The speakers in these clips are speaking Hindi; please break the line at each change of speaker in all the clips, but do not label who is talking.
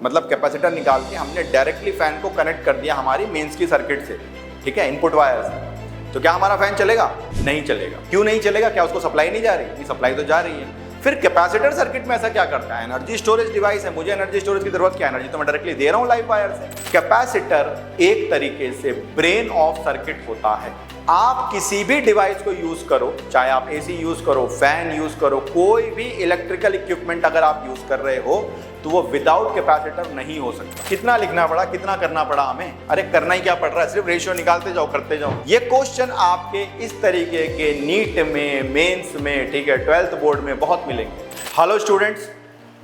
मतलब कैपेसिटर निकाल के हमने डायरेक्टली फैन को कनेक्ट कर दिया हमारी मेंस की सर्किट से, ठीक है, इनपुट वायर से। तो क्या हमारा फैन चलेगा? नहीं चलेगा। क्यों नहीं चलेगा? क्या उसको सप्लाई नहीं जा रही? नहीं, सप्लाई तो जा रही है। फिर कैपेसिटर सर्किट में ऐसा क्या करता है? एनर्जी स्टोरेज डिवाइस है, मुझे एनर्जी स्टोरेज की जरूरत क्या है? एनर्जी तो मैं डायरेक्टली दे रहा हूं लाइव वायर से। कैपेसिटर एक तरीके से ब्रेन ऑफ सर्किट होता है। आप किसी भी डिवाइस को यूज करो, चाहे आप एसी यूज करो, फैन यूज करो, कोई भी इलेक्ट्रिकल इक्विपमेंट अगर आप यूज कर रहे हो तो वो विदाउट कैपेसिटर नहीं हो सकता। कितना लिखना पड़ा, कितना करना पड़ा हमें? अरे करना ही क्या पड़ रहा है, सिर्फ रेशियो निकालते जाओ, करते जाओ। ये क्वेश्चन आपके इस तरीके के नीट में, मेंस में, ठीक है, 12th बोर्ड में बहुत मिलेंगे। हेलो स्टूडेंट्स,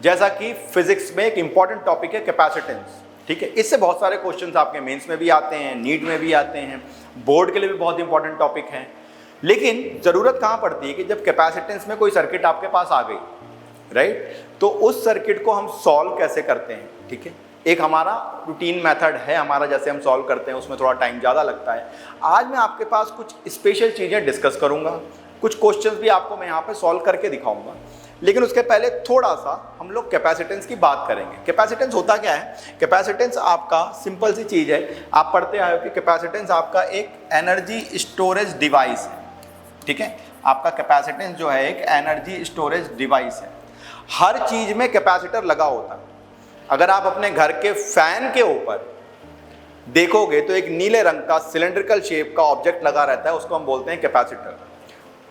जैसा कि फिजिक्स में एक इंपॉर्टेंट टॉपिक है कैपेसिटेंस, ठीक है, इससे बहुत सारे क्वेश्चंस आपके मेंस में भी आते हैं, नीट में भी आते हैं, बोर्ड के लिए भी बहुत इंपॉर्टेंट टॉपिक है। लेकिन जरूरत कहाँ पड़ती है कि जब कैपेसिटेंस में कोई सर्किट आपके पास आ गई, राइट, तो उस सर्किट को हम सॉल्व कैसे करते हैं, ठीक है। एक हमारा रूटीन मेथड है हमारा, जैसे हम सॉल्व करते हैं, उसमें थोड़ा टाइम ज़्यादा लगता है। आज मैं आपके पास कुछ स्पेशल चीज़ें डिस्कस करूंगा, कुछ क्वेश्चंस भी आपको मैं यहाँ पे सॉल्व करके दिखाऊंगा। लेकिन उसके पहले थोड़ा सा हम लोग कैपेसिटेंस की बात करेंगे। कैपेसिटेंस होता क्या है? कैपेसिटेंस आपका सिंपल सी चीज़ है, आप पढ़ते आए हो कि कैपेसिटेंस आपका एक एनर्जी स्टोरेज डिवाइस है, ठीक है। आपका कैपेसिटेंस जो है एक एनर्जी स्टोरेज डिवाइस है। हर चीज में कैपेसिटर लगा होता है। अगर आप अपने घर के फैन के ऊपर देखोगे तो एक नीले रंग का सिलेंड्रिकल शेप का ऑब्जेक्ट लगा रहता है, उसको हम बोलते हैं कैपेसिटर।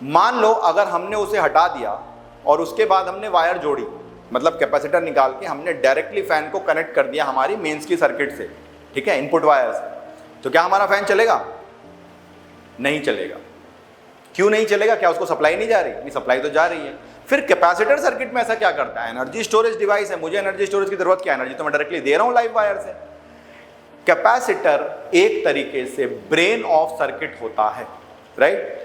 मान लो अगर हमने उसे हटा दिया और उसके बाद हमने वायर जोड़ी, मतलब कैपेसिटर निकाल के हमने डायरेक्टली फैन को कनेक्ट कर दिया हमारी मेंस की सर्किट से, ठीक है, इनपुट वायर से, तो क्या हमारा फैन चलेगा? नहीं चलेगा। क्यों नहीं चलेगा? क्या उसको सप्लाई नहीं जा रही? नहीं, सप्लाई तो जा रही है। फिर कैपेसिटर सर्किट में ऐसा क्या करता है? एनर्जी स्टोरेज डिवाइस है, मुझे एनर्जी स्टोरेज की जरूरत क्या है? एनर्जी तो मैं डायरेक्टली दे रहा हूं लाइव वायर से। कैपेसिटर एक तरीके से ब्रेन ऑफ सर्किट होता है, राइट।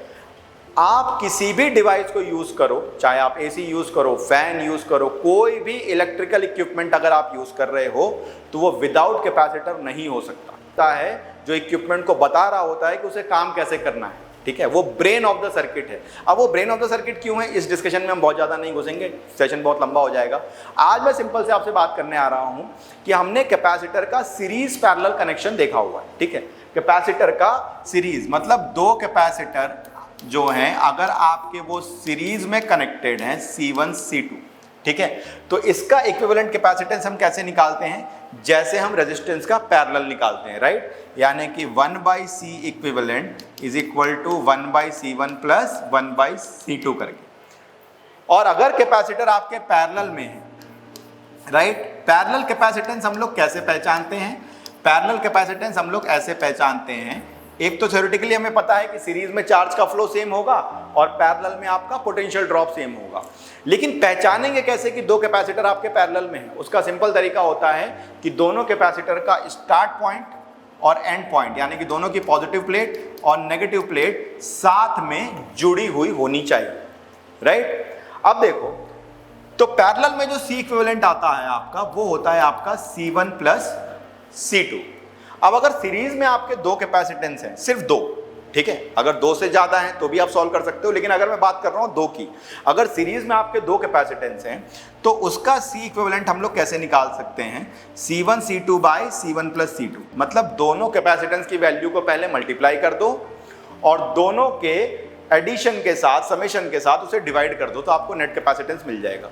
आप किसी भी डिवाइस को यूज करो, चाहे आप एसी यूज करो, फैन यूज करो, कोई भी इलेक्ट्रिकल इक्विपमेंट अगर आप यूज कर रहे हो तो वो विदाउट कैपेसिटर नहीं हो सकता है। जो इक्विपमेंट को बता रहा होता है कि उसे काम कैसे करना है, ठीक है, वो ब्रेन ऑफ द सर्किट है। अब वो ब्रेन ऑफ द सर्किट क्यों है, इस डिस्कशन में हम बहुत ज़्यादा नहीं घुसेंगे, सेशन बहुत लंबा हो जाएगा। आज मैं सिंपल से आपसे बात करने आ रहा हूं कि हमने कैपेसिटर का सीरीज पैरेलल कनेक्शन देखा हुआ है, ठीक है। कैपेसिटर का सीरीज मतलब दो कैपेसिटर जो हैं अगर आपके वो सीरीज में कनेक्टेड हैं C1 C2, ठीक है, तो इसका इक्विवेलेंट कैपेसिटेंस हम कैसे निकालते हैं? जैसे हम रेजिस्टेंस का पैरेलल निकालते हैं, राइट, यानी कि 1/C equivalent is equal to 1/C1 plus 1/C2 करके। और अगर कैपेसिटर आपके पैरेलल में है, राइट, पैरेलल कैपेसिटेंस हम लोग कैसे पहचानते हैं? पैरेलल कैपेसिटेंस हम लोग ऐसे पहचानते हैं, एक तो थ्योरेटिकली हमें पता है कि सीरीज में चार्ज का फ्लो सेम होगा और पैरेलल में आपका पोटेंशियल ड्रॉप सेम होगा। लेकिन पहचानेंगे कैसे कि दो कैपेसिटर आपके पैरेलल में है? उसका सिंपल तरीका होता है कि दोनों कैपेसिटर का स्टार्ट पॉइंट और एंड पॉइंट, यानी कि दोनों की पॉजिटिव प्लेट और नेगेटिव प्लेट साथ में जुड़ी हुई होनी चाहिए, राइट। अब देखो, तो पैरेलल में जो C इक्विवेलेंट आता है आपका, वो होता है आपका C1 प्लस C2। अब अगर सीरीज में आपके दो कैपेसिटेंस हैं, सिर्फ दो, ठीक है, अगर दो से ज्यादा हैं तो भी आप सॉल्व कर सकते हो, लेकिन अगर मैं बात कर रहा हूं दो की, अगर सीरीज में आपके दो कैपेसिटेंस हैं तो उसका C इक्विवेलेंट हम लोग कैसे निकाल सकते हैं? C1 C2 bye C1 plus C2, मतलब दोनों कैपेसिटेंस की वैल्यू को पहले मल्टीप्लाई कर दो और दोनों के एडिशन के साथ, समेशन के साथ उसे डिवाइड कर दो, तो आपको नेट कैपेसिटेंस मिल जाएगा।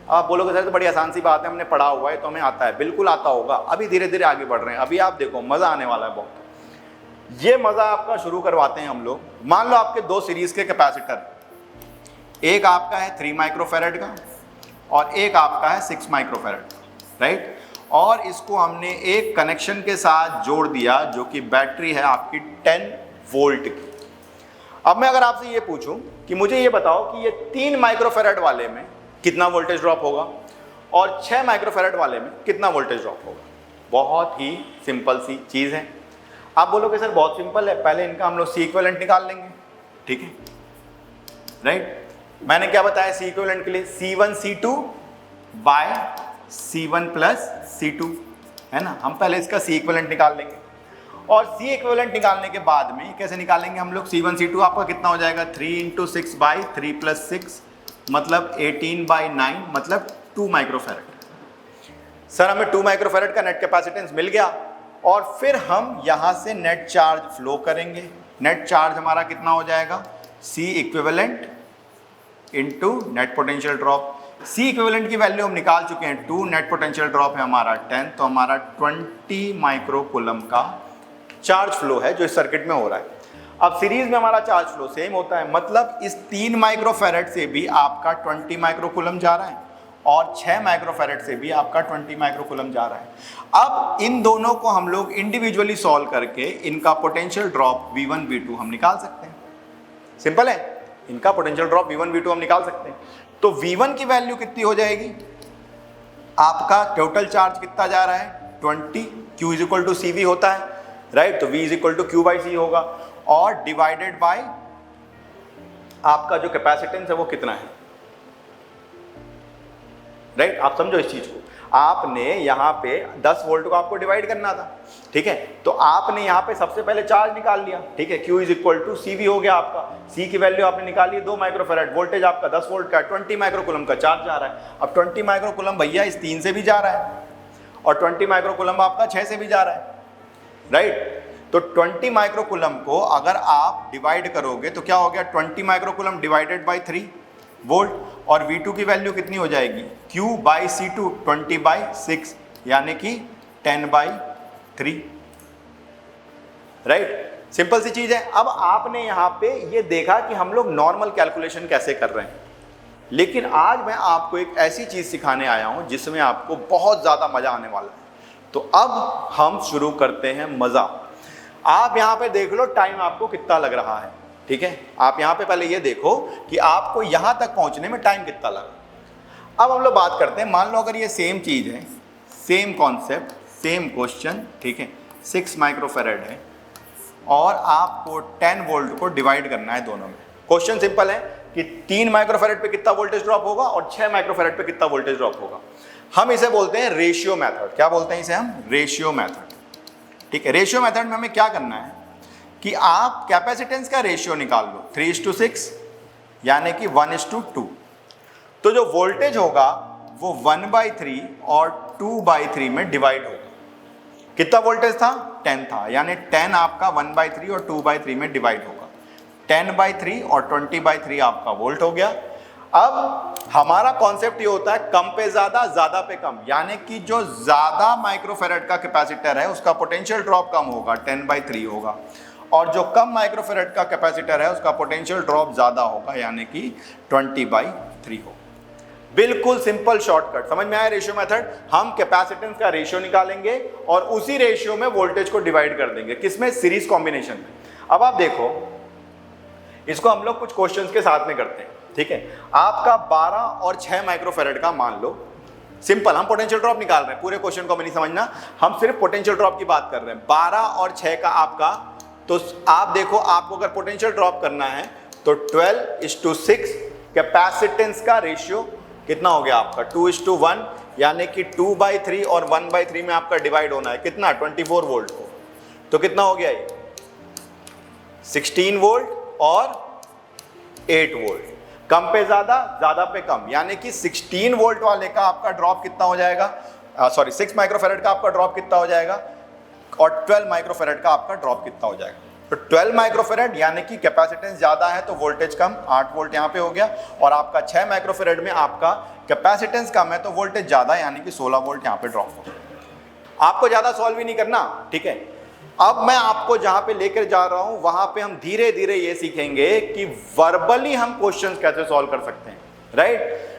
आप बोलोगे सर तो बड़ी आसान सी बात है, हमने पढ़ा हुआ है तो हमें आता है। बिल्कुल आता होगा, अभी धीरे धीरे आगे बढ़ रहे हैं। अभी आप देखो, मजा आने वाला है बहुत। ये मजा आपका शुरू करवाते हैं हम लोग। मान लो आपके दो सीरीज के कैपेसिटर, एक आपका है 3 माइक्रोफैरड का और एक आपका है 6 माइक्रोफैरड का, राइट, और इसको हमने एक कनेक्शन के साथ जोड़ दिया जो कि बैटरी है आपकी 10 वोल्ट की। अब मैं अगर आपसे ये पूछूं कि मुझे ये बताओ कि ये 3 माइक्रोफैरड वाले में कितना वोल्टेज ड्रॉप होगा और 6 माइक्रोफैरड वाले में कितना वोल्टेज ड्रॉप होगा? बहुत ही सिंपल सी चीज़ है। आप बोलोगे सर बहुत सिंपल है, पहले इनका हम लोग C इक्विवेलेंट निकाल लेंगे, ठीक है, राइट। मैंने क्या बताया C इक्विवेलेंट के लिए? C1 C2 bye C1 plus C2, है ना। हम पहले इसका C इक्विवेलेंट निकाल लेंगे और C इक्विवेलेंट निकालने के बाद में कैसे निकालेंगे हम लोग? C1 C2 आपका कितना हो जाएगा? 3 × 6 बाई 3 प्लस 6 मतलब 18/9 मतलब 2 माइक्रोफैरड। सर हमें 2 माइक्रोफैरड का नेट कैपेसिटेंस मिल गया और फिर हम यहां से नेट चार्ज फ्लो करेंगे। नेट चार्ज हमारा कितना हो जाएगा, C equivalent into net potential drop. C equivalent की वैल्यू हम निकाल चुके हैं 2, नेट पोटेंशियल ड्रॉप है हमारा 10, तो हमारा 20 माइक्रो कूलम का चार्ज फ्लो है जो इस सर्किट में हो रहा है। अब सीरीज में हमारा चार्ज फ्लो सेम होता है, मतलब इस 3 माइक्रोफैरड से भी आपका 20 माइक्रो कूलम जा रहा है और 6 माइक्रोफैरड से भी आपका 20 माइक्रो कूलम जा रहा है। अब इन दोनों को हम लोग इंडिविजुअली सॉल्व करके इनका पोटेंशियल ड्रॉप V1 V2 हम निकाल सकते हैं। सिंपल है, इनका पोटेंशियल ड्रॉप V1 V2 हम निकाल सकते हैं। तो V1 की वैल्यू कितनी हो जाएगी, आपका टोटल चार्ज कितना जा रहा है 20, Q is equal to CV होता है, राइट, तो V is equal to Q by C होगा और डिवाइडेड बाय आपका जो कैपेसिटेंस है वो कितना है, राइट। आप समझो इस चीज को, आपने यहाँ पे 10 वोल्ट को आपको डिवाइड करना था, ठीक है, तो आपने यहाँ पे सबसे पहले चार्ज निकाल लिया, ठीक है, Q is equal to CV हो गया आपका। C की वैल्यू आपने निकाली 2 माइक्रोफैरड, वोल्टेज आपका 10 वोल्ट का, 20 माइक्रोकूलम का चार्ज जा रहा है। अब 20 माइक्रोकूलम भैया इस 3 से भी जा रहा है और 20 माइक्रोकूलम आपका 6 से भी जा रहा है, राइट। तो 20 माइक्रोकूलम को अगर आप डिवाइड करोगे तो क्या हो गया, 20 माइक्रोकूलम डिवाइडेड बाई 3 वोल्ट और V2 की वैल्यू कितनी हो जाएगी, Q बाई C2 20 बाई 6 यानी कि 10 बाई 3, राइट। सिंपल सी चीज है। अब आपने यहाँ पे ये देखा कि हम लोग नॉर्मल कैलकुलेशन कैसे कर रहे हैं, लेकिन आज मैं आपको एक ऐसी चीज सिखाने आया हूं जिसमें आपको बहुत ज्यादा मजा आने वाला है। तो अब हम शुरू करते हैं मजा। आप यहाँ पे देख लो टाइम आपको कितना लग रहा है, ठीक है, आप यहाँ पे पहले ये देखो कि आपको यहाँ तक पहुँचने में टाइम कितना लगा। अब हम लोग बात करते हैं, मान लो अगर ये सेम चीज़ है, सेम कॉन्सेप्ट, सेम क्वेश्चन, ठीक है, 6 माइक्रोफैरड है और आपको 10 वोल्ट को डिवाइड करना है दोनों में। क्वेश्चन सिंपल है कि 3 माइक्रोफैरड पे कितना वोल्टेज ड्रॉप होगा और 6 माइक्रोफैरड पे कितना वोल्टेज ड्रॉप होगा। हम इसे बोलते हैं रेशियो मेथड। क्या बोलते हैं इसे हम, रेशियो मेथड, ठीक है। रेशियो मेथड में हमें क्या करना है कि आप कैपेसिटेंस का रेशियो निकाल लो 3:6 यानी कि 1:2। तो जो वोल्टेज होगा वो 1/3 और 2/3 में डिवाइड होगा। कितना वोल्टेज था, 10 था, यानी 10 आपका 1/3 और 2/3 में डिवाइड होगा। 10/3 और 20/3 आपका वोल्ट हो गया। अब हमारा कॉन्सेप्ट ये होता है कम पे ज्यादा, ज्यादा पे कम, यानी कि जो ज्यादा माइक्रोफैरड का कैपेसिटर है उसका पोटेंशियल ड्रॉप कम होगा, 10/3 होगा, और जो कम माइक्रोफैरड का कैपेसिटर है उसका पोटेंशियल ड्रॉप ज्यादा होगा, यानी कि 20/3 होगा। बिल्कुल सिंपल शॉर्टकट, समझ में आया रेशियो मेथड। हम कैपेसिटेंस का रेशियो निकालेंगे और उसी रेशियो में वोल्टेज को डिवाइड कर देंगे, किसमें, सीरीज कॉम्बिनेशन में। अब आप देखो, इसको हम लोग कुछ क्वेश्चंस के साथ में करते हैं, ठीक है। आपका 12 और 6 माइक्रोफैरड का मान लो, सिंपल, हम पोटेंशियल ड्रॉप निकाल रहे हैं, पूरे क्वेश्चन को हमें नहीं समझना, हम सिर्फ पोटेंशियल ड्रॉप की बात कर रहे हैं। 12 और 6 का आपका, तो आप देखो, आपको अगर पोटेंशियल ड्रॉप करना है तो 12:6 कैपेसिटेंस का रेशियो कितना हो गया आपका, 2:1, यानी कि 2/3 और 1/3 में आपका डिवाइड होना है कितना, 24 वोल्ट को। तो कितना हो गया ये, 16 वोल्ट और 8 वोल्ट। कम पे ज्यादा, ज्यादा पे कम, यानी कि 16 वोल्ट वाले का आपका ड्रॉप कितना हो जाएगा, 6 माइक्रोफैरड का आपका ड्रॉप कितना हो जाएगा और 12 माइक्रोफैरड का आपका ड्रॉप कितना हो जाएगा। तो 12 माइक्रोफैरड यानी कि कैपेसिटेंस ज्यादा है तो वोल्टेज कम, 8 वोल्ट यहाँ पे हो गया, और आपका 6 माइक्रोफैरड में आपका कैपेसिटेंस कम है तो वोल्टेज ज्यादा यानी कि 16 वोल्ट यहाँ पे ड्रॉप हो गया। आपको ज्यादा सॉल्व ही नहीं करना, ठीक है। अब मैं आपको जहां पे लेकर जा रहा हूं वहां पे हम धीरे धीरे ये सीखेंगे कि वर्बली हम क्वेश्चंस कैसे सॉल्व कर सकते हैं, राइट।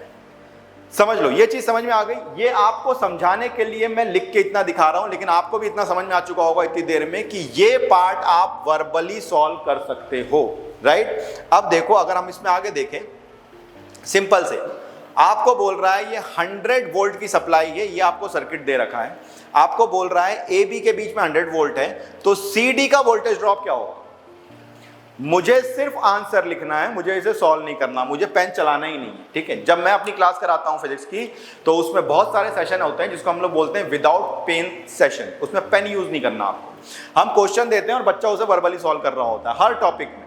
समझ लो, ये चीज समझ में आ गई। ये आपको समझाने के लिए मैं लिख के इतना दिखा रहा हूं, लेकिन आपको भी इतना समझ में आ चुका होगा इतनी देर में कि ये पार्ट आप वर्बली सॉल्व कर सकते हो, राइट। अब देखो, अगर हम इसमें आगे देखें, सिंपल से आपको बोल रहा है ये 100 वोल्ट की सप्लाई है, ये आपको सर्किट दे रखा है, आपको बोल रहा है ए बी के बीच में 100 वोल्ट है, तो सी डी का वोल्टेज ड्रॉप क्या होगा। मुझे सिर्फ आंसर लिखना है, मुझे इसे सॉल्व नहीं करना, मुझे पेन चलाना ही नहीं है, ठीक है। जब मैं अपनी क्लास कराता हूं फिजिक्स की तो उसमें बहुत सारे सेशन होते हैं जिसको हम लोग बोलते हैं विदाउट पेन सेशन, उसमें पेन यूज नहीं करना आपको। हम क्वेश्चन देते हैं और बच्चा उसे वर्बली सॉल्व कर रहा होता है हर टॉपिक में,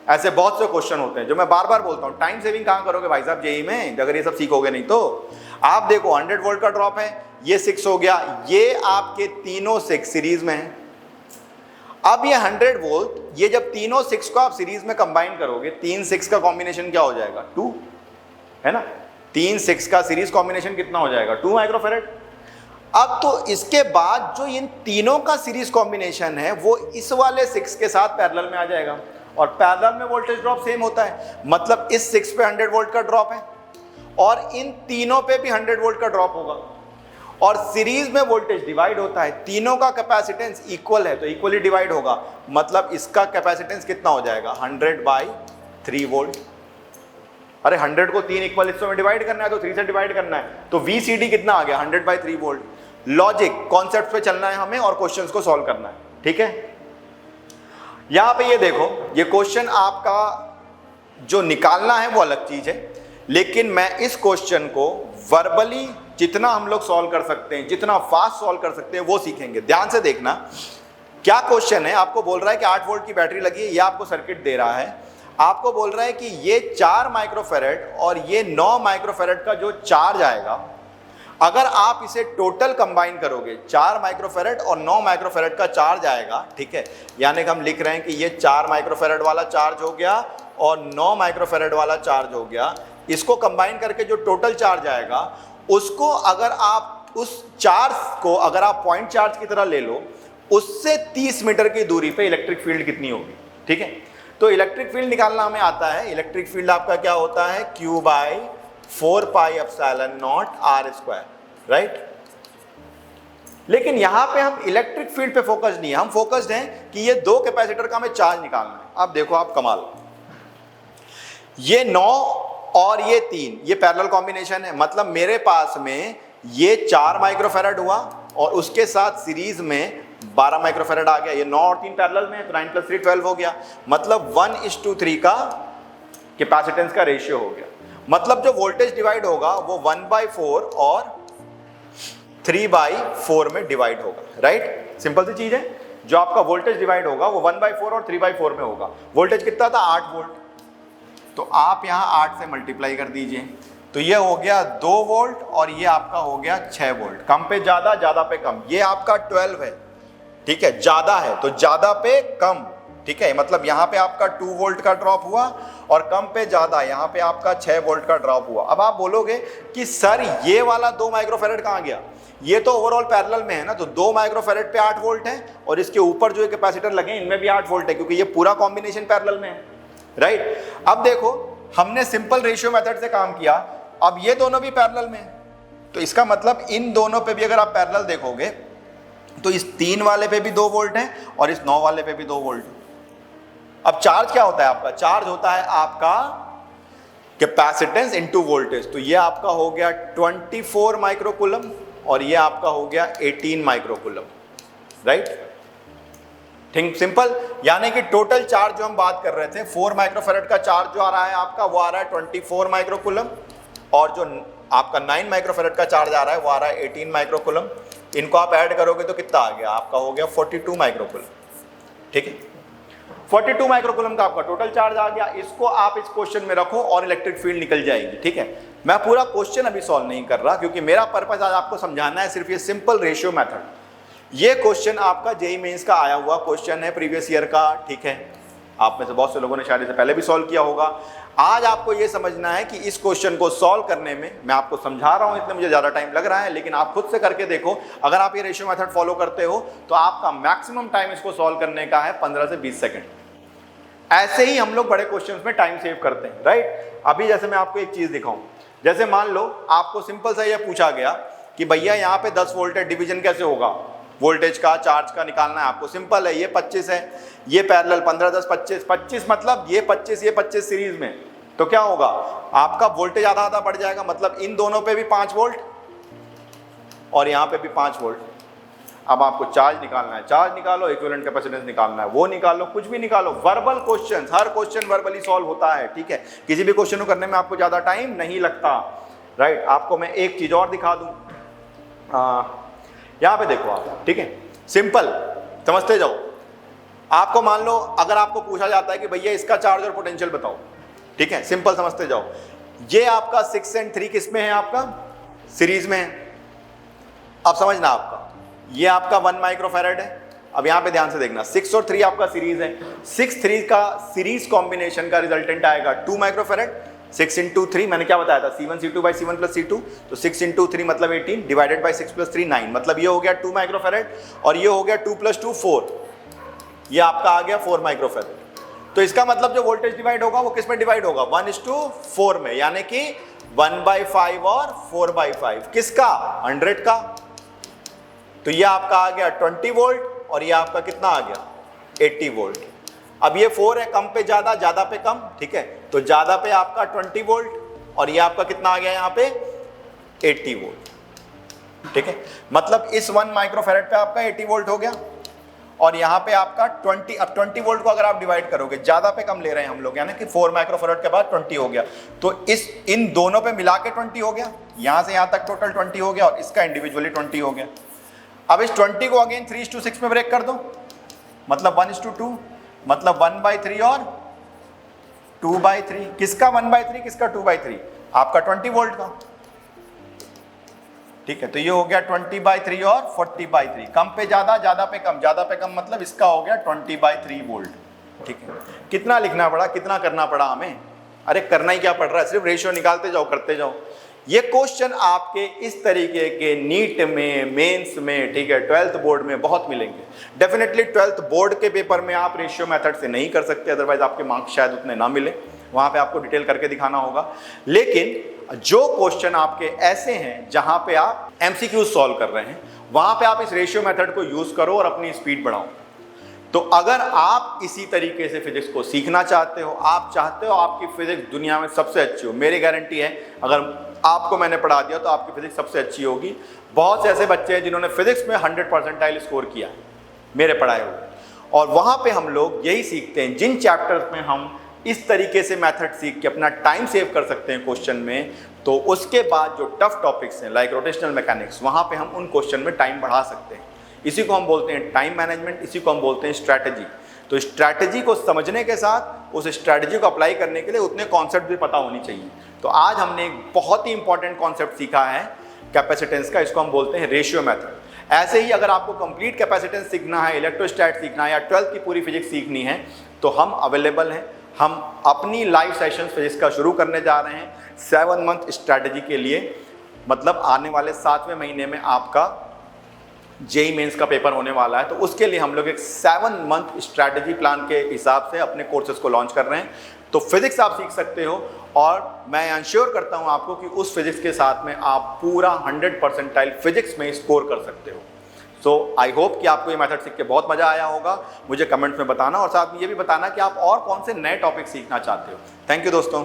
ऐसे बहुत से क्वेश्चन होते हैं जो मैं बार बार बोलता हूँ। टाइम सेविंग कहाँ करोगे भाई साहब जेई में, अगर ये सब सीखोगे नहीं तो। आप देखो 100 वोल्ट का ड्रॉप है, ये 6 हो गया, ये आपके तीनों 6 सीरीज में है। अब ये 100 वोल्ट, ये जब तीनों 6 को आप सीरीज में कंबाइन करोगे, 3 6 का कॉम्बिनेशन क्या हो जाएगा, 2 है ना। 3 6 का सीरीज कॉम्बिनेशन कितना हो जाएगा, 2 माइक्रोफैरड। अब तो इसके बाद जो इन तीनों का सीरीज कॉम्बिनेशन है वो इस वाले 6 के साथ पैरेलल में आ जाएगा, और पैरेलल में वोल्टेज ड्रॉप सेम होता है, मतलब इस 6 पे 100 वोल्ट का ड्रॉप है और इन तीनों पे भी 100 वोल्ट का ड्रॉप होगा, और सीरीज में वोल्टेज डिवाइड होता है, तीनों का कैपेसिटेंस इक्वल है तो इक्वली डिवाइड होगा, मतलब इसका कैपेसिटेंस कितना हो जाएगा 100/3 वोल्ट। अरे 100 को 3 इक्वल हिस्सों में डिवाइड करना है तो 3 से डिवाइड करना है, तो VCD कितना आ गया 100/3 वोल्ट। लॉजिक कॉन्सेप्ट पे चलना है हमें और क्वेश्चंस को सॉल्व करना है, ठीक है। यहां पे ये देखो, ये क्वेश्चन आपका जो निकालना है वो अलग चीज है, लेकिन मैं इस क्वेश्चन को वर्बली जितना हम लोग सॉल्व कर सकते हैं, जितना फास्ट सॉल्व कर सकते हैं वो सीखेंगे। ध्यान से देखना क्या क्वेश्चन है। आपको बोल रहा है कि 8 वोल्ट की बैटरी लगी है, ये आपको सर्किट दे रहा है, आपको बोल रहा है कि ये 4 माइक्रोफैरड और ये 9 माइक्रोफैरड का जो चार्ज आएगा, अगर आप इसे टोटल कंबाइन करोगे, 4 माइक्रोफैरड और 9 माइक्रोफैरड का चार्ज आएगा, ठीक है। यानी कि हम लिख रहे हैं कि ये 4 माइक्रोफैरड वाला चार्ज हो गया और 9 माइक्रोफैरड वाला चार्ज हो गया। इसको कंबाइन करके जो टोटल चार्ज आएगा, उसको अगर आप उस चार्ज को अगर आप पॉइंट चार्ज की तरह ले लो, उससे 30 मीटर की दूरी पे इलेक्ट्रिक फील्ड कितनी होगी, ठीक है। तो इलेक्ट्रिक फील्ड निकालना हमें आता है। इलेक्ट्रिक फील्ड आपका क्या होता है, Q/4πε0 r², राइट। लेकिन यहां पे हम इलेक्ट्रिक फील्ड पे फोकस नहीं है, हम फोकस्ड हैं कि ये 2 कैपेसिटर का हमें चार्ज निकालना है। अब देखो आप कमाल, ये 9 और ये 3 ये पैरेलल कॉम्बिनेशन है, मतलब मेरे पास में ये 4 माइक्रोफैरड हुआ और उसके साथ सीरीज में 12 माइक्रोफैरड आ गया। ये 9 और 3 पैरेलल में है तो 9 + 3 12 हो गया, मतलब 1:3 का कैपेसिटेंस का रेशियो हो गया। मतलब जो वोल्टेज डिवाइड होगा वो 1/4 और 3/4 में डिवाइड होगा, राइट। सिंपल सी चीज है, जो आपका वोल्टेज डिवाइड होगा वो 1/4 और 3/4 में होगा। वोल्टेज कितना था 8 वोल्ट, तो आप यहां 8 से मल्टीप्लाई कर दीजिए, तो ये हो गया 2 वोल्ट और ये आपका हो गया 6 वोल्ट। कम पे ज्यादा, ज्यादा पे कम, ये आपका 12 है, ठीक है। ज्यादा है तो ज्यादा पे कम, ठीक है। मतलब यहाँ पे आपका 2 वोल्ट का ड्रॉप हुआ और कम पे ज्यादा यहाँ पे आपका 6 वोल्ट का ड्रॉप हुआ। अब आप बोलोगे कि सर ये वाला 2 माइक्रोफैरड कहाँ गया, ये तो ओवरऑल पैरेलल में है ना, तो 2 माइक्रोफैरड पे 8 वोल्ट है और इसके ऊपर जो कैपेसिटर लगे इनमें भी 8 वोल्ट है, क्योंकि ये पूरा कॉम्बिनेशन पैरेलल में है, राइट। अब देखो हमने सिंपल रेशियो मेथड से काम किया, अब ये दोनों भी पैरेलल में है, तो इसका मतलब इन दोनों पे भी अगर आप पैरेलल देखोगे तो इस 3 वाले पे भी 2 वोल्ट है और इस 9 वाले पे भी 2 वोल्ट। अब चार्ज क्या होता है आपका, चार्ज होता है आपका कैपेसिटेंस इनटू वोल्टेज, तो ये आपका हो गया 24 माइक्रोकूलम और ये आपका हो गया 18 माइक्रोकूलम, राइट। थिंक सिंपल, यानी कि टोटल चार्ज जो हम बात कर रहे थे 4 माइक्रोफैरड का चार्ज जो आ रहा है आपका, वो आ रहा है 24 माइक्रोकूलम, और जो आपका 9 माइक्रोफैरड का चार्ज आ रहा है वो आ रहा है 18 माइक्रोकूलम। इनको आप ऐड करोगे तो कितना आ गया, आपका हो गया 42 माइक्रोकूलम, ठीक है। 42 माइक्रोकूलम का आपका टोटल चार्ज आ गया। इसको आप इस क्वेश्चन में रखो और इलेक्ट्रिक फील्ड निकल जाएगी, ठीक है। मैं पूरा क्वेश्चन अभी सॉल्व नहीं कर रहा क्योंकि मेरा पर्पस आज आपको समझाना है सिर्फ ये सिंपल रेशियो मेथड। ये क्वेश्चन आपका जेईई मेंस का आया हुआ क्वेश्चन है प्रीवियस ईयर का, ठीक है। आप में से बहुत से लोगों ने शायद इससे पहले भी सॉल्व किया होगा। आज आपको ये समझना है कि इस क्वेश्चन को सॉल्व करने में, मैं आपको समझा रहा हूं इसलिए मुझे ज़्यादा टाइम लग रहा है, लेकिन आप खुद से करके देखो। अगर आप ये रेशियो मेथड फॉलो करते हो तो आपका मैक्सिमम टाइम इसको सॉल्व करने का है 15 से 20 सेकेंड। ऐसे ही हम लोग बड़े क्वेश्चंस में टाइम सेव करते हैं, राइट। अभी जैसे मैं आपको एक चीज़ दिखाऊं, जैसे मान लो आपको सिंपल सा ये पूछा गया कि भैया यहाँ पे 10 वोल्ट है, डिवीजन कैसे होगा, वोल्टेज का चार्ज का निकालना है आपको। सिंपल है, ये 25 है, ये पैरेलल 15 10 25 25, मतलब ये 25 सीरीज में, तो क्या होगा आपका वोल्टेज आधा आधा बढ़ जाएगा, मतलब इन दोनों पे भी 5 वोल्ट और यहाँ पे भी 5 वोल्ट। अब आपको चार्ज निकालना है, चार्ज निकालो, इक्विवेलेंट कैपेसिटेंस निकालना है, वो निकालो, कुछ भी निकालो। वर्बल क्वेश्चन, हर क्वेश्चन वर्बली सॉल्व होता है, ठीक है। किसी भी क्वेश्चन को करने में आपको ज़्यादा टाइम नहीं लगता, राइट। आपको मैं एक चीज़ और दिखा दूँ, यहाँ पे देखो आप, ठीक है। सिंपल समझते जाओ। आपको मान लो अगर आपको पूछा जाता है कि भैया इसका चार्ज और पोटेंशियल बताओ, ठीक है, सिंपल समझते जाओ। ये आपका 6 और 3 किस में है, आपका सीरीज में है। अब समझना आपका, ये आपका 1 माइक्रोफैरेड है। अब यहां पे ध्यान से देखना, 6 और 3 आपका सीरीज है। 6 3 का सीरीज कॉम्बिनेशन का रिजल्टेंट आएगा 2 माइक्रोफैरेड। 6 × 3 मैंने क्या बताया था, C1 C2 / C1 + C2, तो 6 × 3 मतलब 18 डिवाइडेड बाई 6 + 3 9, मतलब ये हो गया 2 माइक्रोफैरेड और ये हो गया 2 + 2 4, ये आपका आ गया 4 माइक्रोफैरेड। तो इसका मतलब जो वोल्टेज डिवाइड होगा वो किस में डिवाइड होगा, 1:4 में, यानी कि 1/5 और 4/5 किसका, 100 का। तो ये आपका आ गया 20 वोल्ट और ये आपका कितना आ गया, 80 वोल्ट। अब ये 4 है, कम पे ज्यादा, ज्यादा पे कम, ठीक है, तो ज्यादा पे आपका 20 वोल्ट और ये आपका कितना आ गया यहाँ पे 80 वोल्ट, ठीक है। मतलब इस 1 माइक्रोफैरेड पे आपका 80 वोल्ट हो गया और यहाँ पे आपका 20। अब 20 वोल्ट को अगर आप डिवाइड करोगे, ज्यादा पे कम ले रहे हैं हम लोग, यानी कि 4 माइक्रोफैरेड के बाद 20 हो गया, तो इन दोनों पे मिला के 20 हो गया, यहां से यहां तक टोटल 20 हो गया और इसका इंडिविजुअली 20 हो गया। अब इस 20 को अगेन 3:6 में ब्रेक कर दो, मतलब 1:2, मतलब 1/3 और 2/3। किसका 1/3, किसका 2/3, आपका 20 वोल्ट का, ठीक है। तो ये हो गया 20/3 और 40/3, कम पे ज्यादा, ज्यादा पे कम, ज्यादा पे कम, मतलब इसका हो गया 20/3 वोल्ट, ठीक है। कितना लिखना पड़ा, कितना करना पड़ा हमें, अरे करना ही क्या पड़ रहा है, सिर्फ रेशियो निकालते जाओ, करते जाओ। ये क्वेश्चन आपके इस तरीके के नीट में, मेंस में, ठीक है, 12th बोर्ड में बहुत मिलेंगे। डेफिनेटली 12th बोर्ड के पेपर में आप रेशियो मेथड से नहीं कर सकते, अदरवाइज आपके मार्क्स शायद उतने ना मिले, वहां पे आपको डिटेल करके दिखाना होगा। लेकिन जो क्वेश्चन आपके ऐसे हैं जहां पे आप एमसीक्यू सॉल्व कर रहे हैं, वहां पे आप इस रेशियो मेथड को यूज करो और अपनी स्पीड बढ़ाओ। तो अगर आप इसी तरीके से फिजिक्स को सीखना चाहते हो, आप चाहते हो आपकी फिजिक्स दुनिया में सबसे अच्छी हो, मेरी गारंटी है अगर आपको मैंने पढ़ा दिया तो आपकी फिजिक्स सबसे अच्छी होगी। बहुत से ऐसे बच्चे हैं जिन्होंने फिजिक्स में 100 परसेंटाइल स्कोर किया मेरे पढ़ाए हुए, और वहां पे हम लोग यही सीखते हैं, जिन चैप्टर्स में हम इस तरीके से मेथड सीख के अपना टाइम सेव कर सकते हैं क्वेश्चन में, तो उसके बाद जो टफ टॉपिक्स हैं लाइक रोटेशनल मैकेनिक्स, वहां पे हम उन क्वेश्चन में टाइम बढ़ा सकते हैं। इसी को हम बोलते हैं टाइम मैनेजमेंट, इसी को हम बोलते हैं स्ट्रैटेजी। तो स्ट्रैटेजी को समझने के साथ उस स्ट्रैटेजी को अप्लाई करने के लिए उतने कॉन्सेप्ट भी पता होनी चाहिए। तो आज हमने एक बहुत ही इंपॉर्टेंट कॉन्सेप्ट सीखा है कैपेसिटेंस का, इसको हम बोलते हैं रेशियो मेथड। ऐसे ही अगर आपको कंप्लीट कैपेसिटेंस सीखना है, इलेक्ट्रोस्टैट सीखना है या 12th की पूरी फिजिक्स सीखनी है, तो हम अवेलेबल हैं। हम अपनी लाइव सेशंस फिजिक्स का शुरू करने जा रहे हैं 7 मंथ स्ट्रैटेजी के लिए, मतलब आने वाले 7वें महीने में आपका जेई मेंस का पेपर होने वाला है। तो उसके लिए हम लोग एक 7 मंथ स्ट्रैटेजी प्लान के हिसाब से अपने कोर्सेज को लॉन्च कर रहे हैं। तो फिजिक्स आप सीख सकते हो और मैं इंश्योर करता हूं आपको कि उस फिजिक्स के साथ में आप पूरा 100 परसेंटाइल फिजिक्स में स्कोर कर सकते हो। सो आई होप कि आपको ये मेथड सीख के बहुत मजा आया होगा। मुझे कमेंट्स में बताना और साथ में ये भी बताना कि आप और कौन से नए टॉपिक सीखना चाहते हो। थैंक यू दोस्तों।